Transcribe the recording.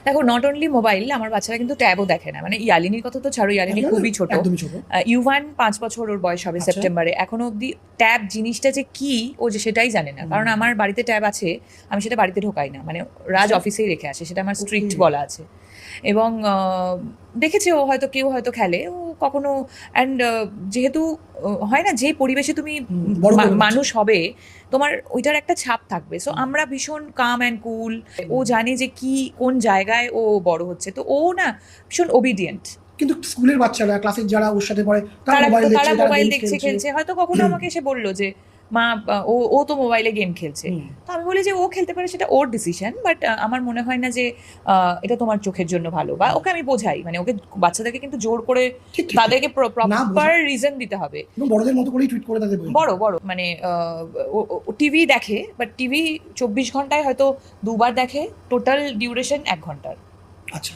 দেখো, not only mobile, আমার বাচ্চারা কিন্তু ট্যাবও দেখে না। মানে ইয়ালিনীর কথা তো ছাড়ো, ইয়ালিনী খুবই ছোট, একদমই ছোট। ইউভান 5 বছর ওর বয়স হবে আচ্ছা। সেপ্টেম্বরে। এখনো অবধি ট্যাব জিনিসটা যে কি ও যে সেটাই জানে না। কারণ আমার বাড়িতে ট্যাব আছে, আমি সেটা বাড়িতে ঢোকাই না, মানে রাজ আচ্ছা। অফিসেই রেখে আসে, সেটা আমার স্ট্রিক্ট Okay. বলা আছে। এবং দেখেছে ও হয়তো, কেউ হয়তো খেলে, ও কখনো অ্যান্ড যেহেতু হয় না, যে পরিবেশে তুমি বড় করে বাচ্চা। মানুষ হবে, তোমার ওইটার একটা ছাপ থাকবে। সো আমরা ভীষণ কাম অ্যান্ড কুল। ও জানে যে কি কোন জায়গায় ও বড় হচ্ছে, তো ও না ভীষণ ওবিডিয়েন্ট। কিন্তু স্কুলের বাচ্চারা, ক্লাসের যারা ওর সাথে পড়ে, তারা তারা মোবাইল দেখছে, তারা তারা মোবাইল গেমস দেখছে, খেলছে, হয়তো কখনো আমাকে এসে বললো যে মা, ও ও তো মোবাইলে গেম খেলছে। তো আমি বলি যে ও খেলতে পারে, সেটা ওর ডিসিশন, বাট আমার মনে হয় না যে এটা তোমার চোখের জন্য ভালো। বা ওকে আমি বোঝাই, মানে ওকে, বাচ্চাদেরকে কিন্তু জোর করে ঠিক, ঠিক, তাদেরকে না প্রপার বোঝা। রিজন দিতে হবে। এবং বড়দের মতো করেই টুইট করে তাদের বোঝানো। বড় বড় মানে টিভি দেখে, বাট টিভি 24 ঘন্টায় হয়তো দুবার দেখে, টোটাল ডিউরেশন 1 ঘন্টার। আচ্ছা।